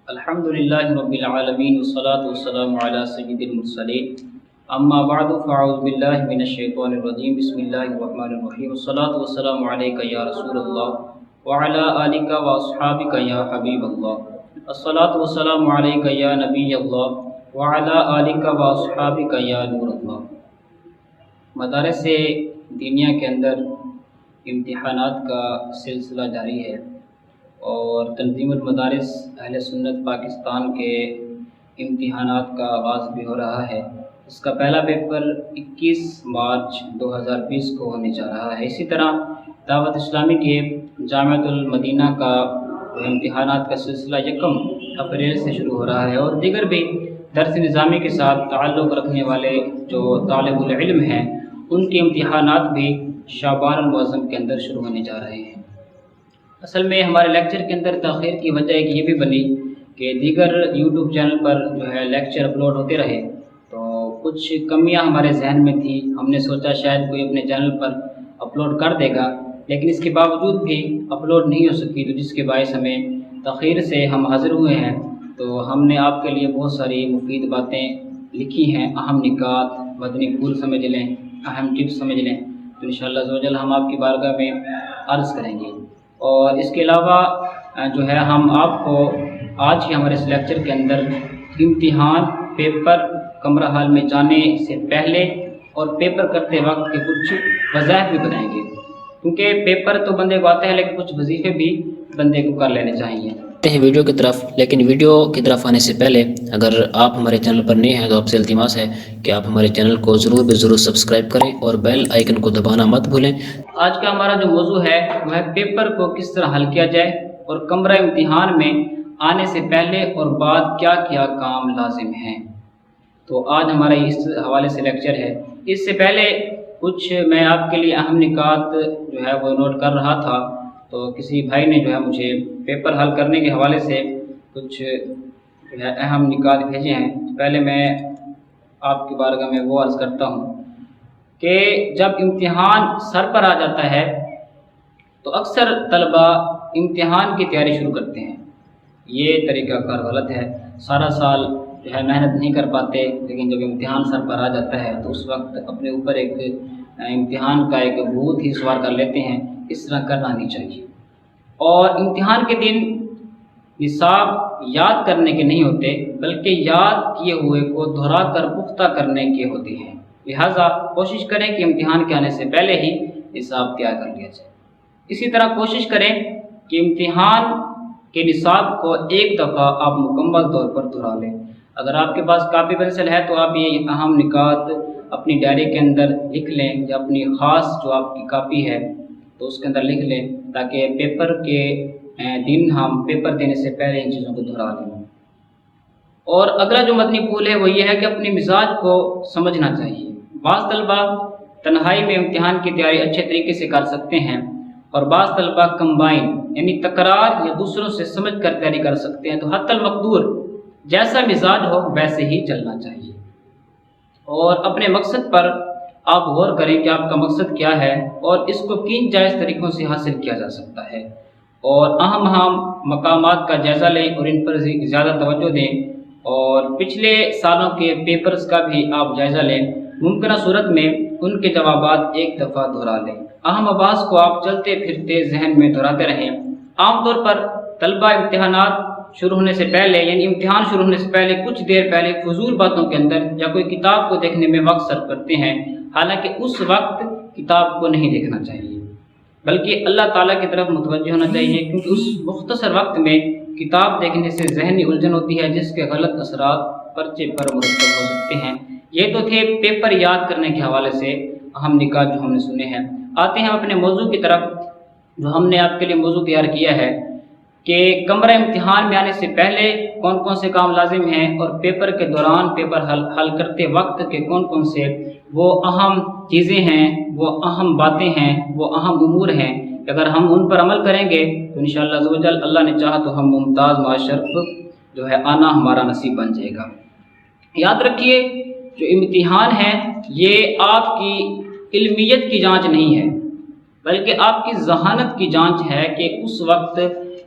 الحمدللہ رب العالمین والصلاة والسلام علی سید المرسلین اما بعد فاعوذ باللہ من الشیطان الرجیم بسم اللہ الرحمن الرحیم والصلاة والسلام علیک یا رسول اللہ وعلی آلک واصحابک یا حبیب اللہ الصلاة والسلام علیک یا نبی اللہ وعلی آلک واصحابک یا نور اللہ۔ مدارس دینیہ کے اندر امتحانات کا سلسلہ جاری ہے اور تنظیم المدارس اہل سنت پاکستان کے امتحانات کا آغاز بھی ہو رہا ہے۔ اس کا پہلا پیپر 21 مارچ 2020 کو ہونے جا رہا ہے۔ اسی طرح دعوت اسلامی کے جامعۃ المدینہ کا امتحانات کا سلسلہ 1 اپریل سے شروع ہو رہا ہے اور دیگر بھی درس نظامی کے ساتھ تعلق رکھنے والے جو طالب العلم ہیں ان کے امتحانات بھی شعبان المعظم کے اندر شروع ہونے جا رہے ہیں۔ اصل میں ہمارے لیکچر کے اندر تاخیر کی وجہ ایک یہ بھی بنی کہ دیگر یوٹیوب چینل پر جو ہے لیکچر اپلوڈ ہوتے رہے تو کچھ کمیاں ہمارے ذہن میں تھی۔ ہم نے سوچا شاید کوئی اپنے چینل پر اپلوڈ کر دے گا، لیکن اس کے باوجود بھی اپلوڈ نہیں ہو سکی، تو جس کے باعث ہمیں تاخیر سے ہم حاضر ہوئے ہیں۔ تو ہم نے آپ کے لیے بہت ساری مفید باتیں لکھی ہیں، اہم نکات، مدنی پھول سمجھ لیں، اہم ٹپس سمجھ لیں، تو انشاءاللہ عز و جل ہم آپ کی بارگاہ میں عرض کریں گے۔ اور اس کے علاوہ جو ہے ہم آپ کو آج ہی ہمارے اس لیکچر کے اندر امتحان، پیپر، کمرہ حال میں جانے سے پہلے اور پیپر کرتے وقت کے کچھ وظائف بھی بتائیں گے، کیونکہ پیپر تو بندے کو آتا ہے لیکن کچھ وظیفے بھی بندے کو کر لینے چاہیے۔ ویڈیو کی طرف، لیکن ویڈیو کی طرف آنے سے پہلے اگر آپ ہمارے چینل پر نئے ہیں تو آپ سے التماس ہے کہ آپ ہمارے چینل کو ضرور سبسکرائب کریں اور بیل آئیکن کو دبانا مت بھولیں۔ آج کا ہمارا جو موضوع ہے وہ ہے پیپر کو کس طرح حل کیا جائے اور کمرہ امتحان میں آنے سے پہلے اور بعد کیا کیا کام لازم ہیں۔ تو آج ہمارا اس حوالے سے لیکچر ہے۔ اس سے پہلے کچھ میں آپ کے لیے اہم نکات جو ہے وہ نوٹ کر رہا تھا، تو کسی بھائی نے جو ہے مجھے پیپر حل کرنے کے حوالے سے کچھ جو ہے اہم نکات بھیجے ہیں۔ پہلے میں آپ کی بارگاہ میں وہ عرض کرتا ہوں کہ جب امتحان سر پر آ جاتا ہے تو اکثر طلبہ امتحان کی تیاری شروع کرتے ہیں۔ یہ طریقہ کار غلط ہے۔ سارا سال جو ہے محنت نہیں کر پاتے، لیکن جب امتحان سر پر آ جاتا ہے تو اس وقت اپنے اوپر ایک امتحان کا ایک بھوت ہی سوار کر لیتے ہیں۔ اس طرح کرنا نہیں چاہیے۔ اور امتحان کے دن نصاب یاد کرنے کے نہیں ہوتے، بلکہ یاد کیے ہوئے کو دہرا کر پختہ کرنے کے ہوتے ہیں۔ لہٰذا کوشش کریں کہ امتحان کے آنے سے پہلے ہی نصاب تیار کر لیا جائے۔ اسی طرح کوشش کریں کہ امتحان کے نصاب کو ایک دفعہ آپ مکمل طور پر دہرا لیں۔ اگر آپ کے پاس کاپی پنسل ہے تو آپ یہ اہم نکات اپنی ڈائری کے اندر لکھ لیں، یا اپنی خاص جو آپ کی کاپی ہے تو اس کے اندر لکھ لیں، تاکہ پیپر کے دن ہم پیپر دینے سے پہلے ان چیزوں کو دہرا لیں۔ اور اگلا جو مدنی پھول ہے وہ یہ ہے کہ اپنے مزاج کو سمجھنا چاہیے۔ بعض طلبہ تنہائی میں امتحان کی تیاری اچھے طریقے سے کر سکتے ہیں اور بعض طلبہ کمبائن یعنی تکرار یا دوسروں سے سمجھ کر تیاری کر سکتے ہیں۔ تو حتی المقدور جیسا مزاج ہو ویسے ہی چلنا چاہیے۔ اور اپنے مقصد پر آپ غور کریں کہ آپ کا مقصد کیا ہے اور اس کو کن جائز طریقوں سے حاصل کیا جا سکتا ہے، اور اہم مقامات کا جائزہ لیں اور ان پر زیادہ توجہ دیں، اور پچھلے سالوں کے پیپرز کا بھی آپ جائزہ لیں۔ ممکنہ صورت میں ان کے جوابات ایک دفعہ دہرا لیں۔ اہم مباحث کو آپ چلتے پھرتے ذہن میں دہراتے رہیں۔ عام طور پر طلبہ امتحانات شروع ہونے سے پہلے یعنی امتحان شروع ہونے سے پہلے کچھ دیر پہلے فضول باتوں کے اندر یا کوئی کتاب کو دیکھنے میں وقت صرف کرتے ہیں، حالانکہ اس وقت کتاب کو نہیں دیکھنا چاہیے، بلکہ اللہ تعالیٰ کی طرف متوجہ ہونا چاہیے، کیونکہ اس مختصر وقت میں کتاب دیکھنے سے ذہنی الجھن ہوتی ہے جس کے غلط اثرات پرچے پر مرتب ہو سکتے ہیں۔ یہ تو تھے پیپر یاد کرنے کے حوالے سے اہم نکات جو ہم نے سنے ہیں۔ آتے ہیں اپنے موضوع کی طرف، جو ہم نے آپ کے لیے موضوع تیار کیا ہے کہ کمرہ امتحان میں آنے سے پہلے کون کون سے کام لازم ہیں، اور پیپر کے دوران پیپر حل کرتے وقت کے کون کون سے وہ اہم چیزیں ہیں، وہ اہم باتیں ہیں، وہ اہم امور ہیں کہ اگر ہم ان پر عمل کریں گے تو انشاءاللہ عز و جل اللہ نے چاہا تو ہم ممتاز معاشرف جو ہے آنا ہمارا نصیب بن جائے گا۔ یاد رکھیے جو امتحان ہے یہ آپ کی علمیت کی جانچ نہیں ہے، بلکہ آپ کی ذہانت کی جانچ ہے کہ اس وقت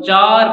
4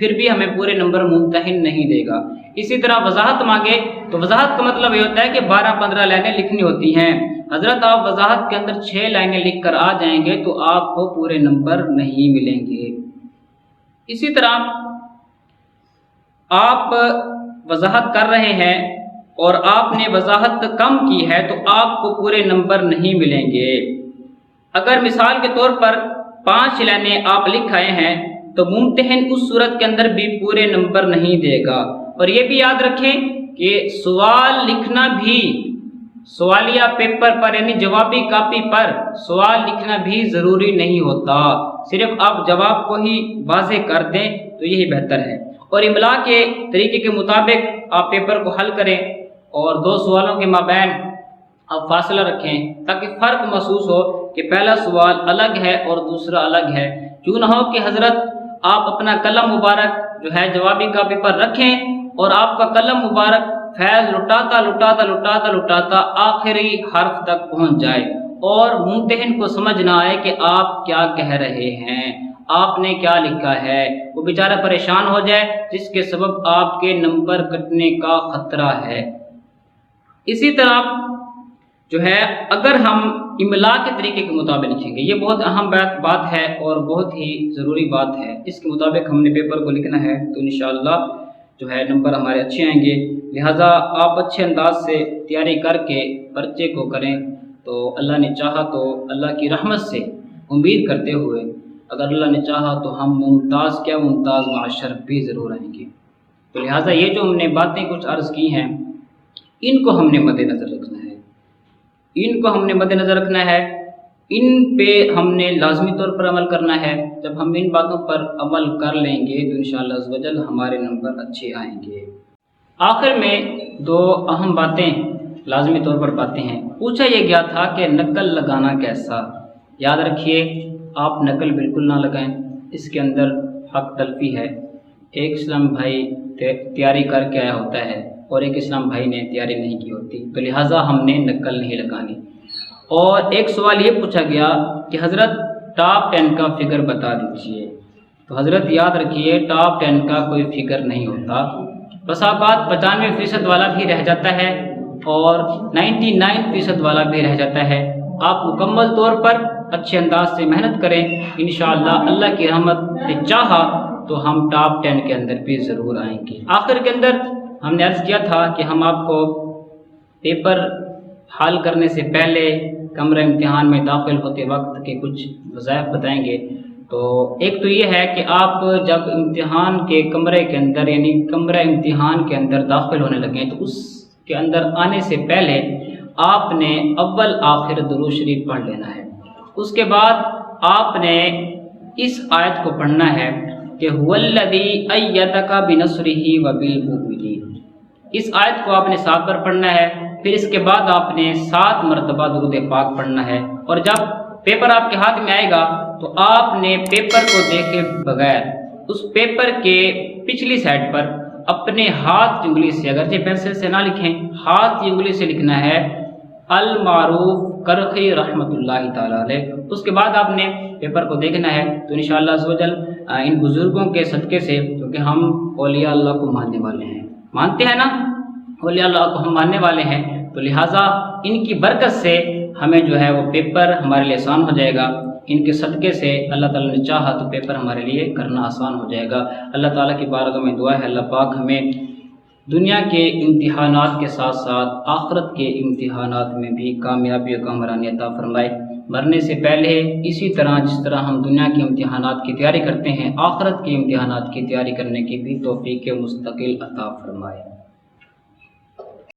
پھر بھی ہمیں پورے نمبر ممتحن نہیں دے گا۔ اسی طرح وضاحت مانگے تو وضاحت کا مطلب یہ ہوتا ہے کہ 12-15 لائنیں لکھنی ہوتی ہیں۔ حضرت آپ وضاحت کے اندر 6 لائنیں لکھ کر آ جائیں گے تو آپ کو پورے نمبر نہیں ملیں گے۔ اسی طرح آپ وضاحت کر رہے ہیں اور آپ نے وضاحت کم کی ہے تو آپ کو پورے نمبر نہیں ملیں گے۔ اگر مثال کے طور پر 5 لائنیں آپ لکھ آئے ہیں تو ممتحن اس صورت کے اندر بھی پورے نمبر نہیں دے گا۔ اور یہ بھی یاد رکھیں کہ سوال لکھنا بھی سوالیہ پیپر پر یعنی جوابی کاپی پر سوال لکھنا بھی ضروری نہیں ہوتا، صرف آپ جواب کو ہی واضح کر دیں تو یہی بہتر ہے۔ اور املا کے طریقے کے مطابق آپ پیپر کو حل کریں اور 2 سوالوں کے مابین آپ فاصلہ رکھیں تاکہ فرق محسوس ہو کہ پہلا سوال الگ ہے اور دوسرا الگ ہے۔ کیوں نہ ہو کہ حضرت آپ اپنا قلم مبارک جو ہے جوابی کاپی پر رکھیں اور آپ کا قلم مبارک فیض لٹاتا لٹاتا لٹاتا لٹاتا آخری حرف تک پہنچ جائے اور ممتحن کو سمجھ نہ آئے کہ آپ کیا کہہ رہے ہیں، آپ نے کیا لکھا ہے، وہ بیچارہ پریشان ہو جائے جس کے سبب آپ کے نمبر کٹنے کا خطرہ ہے۔ اسی طرح جو ہے اگر ہم املا کے طریقے کے مطابق لکھیں گے، یہ بہت اہم بات ہے اور بہت ہی ضروری بات ہے، اس کے مطابق ہم نے پیپر کو لکھنا ہے تو انشاءاللہ جو ہے نمبر ہمارے اچھے آئیں گے۔ لہٰذا آپ اچھے انداز سے تیاری کر کے پرچے کو کریں تو اللہ نے چاہا تو اللہ کی رحمت سے امید کرتے ہوئے اگر اللہ نے چاہا تو ہم ممتاز معاشر بھی ضرور آئیں گے۔ تو لہٰذا یہ جو ہم نے باتیں کچھ عرض کی ہیں ان کو ہم نے مد نظر رکھنا ہے، ان پہ ہم نے لازمی طور پر عمل کرنا ہے۔ جب ہم ان باتوں پر عمل کر لیں گے تو انشاءاللہ عز و جل ہمارے نمبر اچھے آئیں گے۔ آخر میں 2 اہم باتیں لازمی طور پر باتیں ہیں۔ پوچھا یہ گیا تھا کہ نقل لگانا کیسا؟ یاد رکھیے آپ نقل بالکل نہ لگائیں، اس کے اندر حق تلفی ہے۔ ایک اسلام بھائی تیاری کر کے آیا ہوتا ہے اور ایک اسلام بھائی نے تیاری نہیں کی ہوتی، تو لہٰذا ہم نے نقل نہیں لگانی۔ اور ایک سوال یہ پوچھا گیا کہ حضرت ٹاپ 10 کا فگر بتا دیجئے، تو حضرت یاد رکھیے ٹاپ 10 کا کوئی فگر نہیں ہوتا۔ بس اوقات 95% والا بھی رہ جاتا ہے اور 99% والا بھی رہ جاتا ہے۔ آپ مکمل طور پر اچھے انداز سے محنت کریں، انشاءاللہ اللہ کی رحمت نے چاہا تو ہم ٹاپ 10 کے اندر بھی ضرور آئیں گے۔ آخر کے اندر ہم نے عرض کیا تھا کہ ہم آپ کو پیپر حل کرنے سے پہلے کمرہ امتحان میں داخل ہوتے وقت کے کچھ وظائف بتائیں گے۔ تو ایک تو یہ ہے کہ آپ جب امتحان کے کمرے کے اندر یعنی کمرہ امتحان کے اندر داخل ہونے لگیں تو اس کے اندر آنے سے پہلے آپ نے اول آخر درود شریف پڑھ لینا ہے۔ اس کے بعد آپ نے اس آیت کو پڑھنا ہے کہ هو الذی ایدک بنصرہ وبالمؤمنین، اس آیت کو آپ نے 7 بار پڑھنا ہے۔ پھر اس کے بعد آپ نے 7 مرتبہ درود پاک پڑھنا ہے، اور جب پیپر آپ کے ہاتھ میں آئے گا تو آپ نے پیپر کو دیکھے بغیر اس پیپر کے پچھلی سائڈ پر اپنے ہاتھ کی انگلی سے، اگرچہ پینسل سے نہ لکھیں، ہاتھ کی انگلی سے لکھنا ہے المعروف کرخی رحمۃ اللہ تعالیٰ علیہ۔ اس کے بعد آپ نے پیپر کو دیکھنا ہے تو انشاءاللہ عز و جل ان بزرگوں کے صدقے سے، کیونکہ ہم اولیاء اللہ کو ماننے والے ہیں، مانتے ہیں نا، اولیاء اللہ کو ہم ماننے والے ہیں، تو لہٰذا ان کی برکت سے ہمیں جو ہے وہ پیپر ہمارے لیے آسان ہو جائے گا۔ ان کے صدقے سے اللہ تعالیٰ نے چاہا تو پیپر ہمارے لیے کرنا آسان ہو جائے گا۔ اللہ تعالیٰ کی بارگاہ میں دعا ہے اللہ پاک ہمیں دنیا کے امتحانات کے ساتھ ساتھ آخرت کے امتحانات میں بھی کامیابی و کامرانی عطا فرمائے۔ مرنے سے پہلے اسی طرح جس طرح ہم دنیا کے امتحانات کی تیاری کرتے ہیں، آخرت کے امتحانات کی تیاری کرنے کی بھی توفیق مستقل عطا فرمائے۔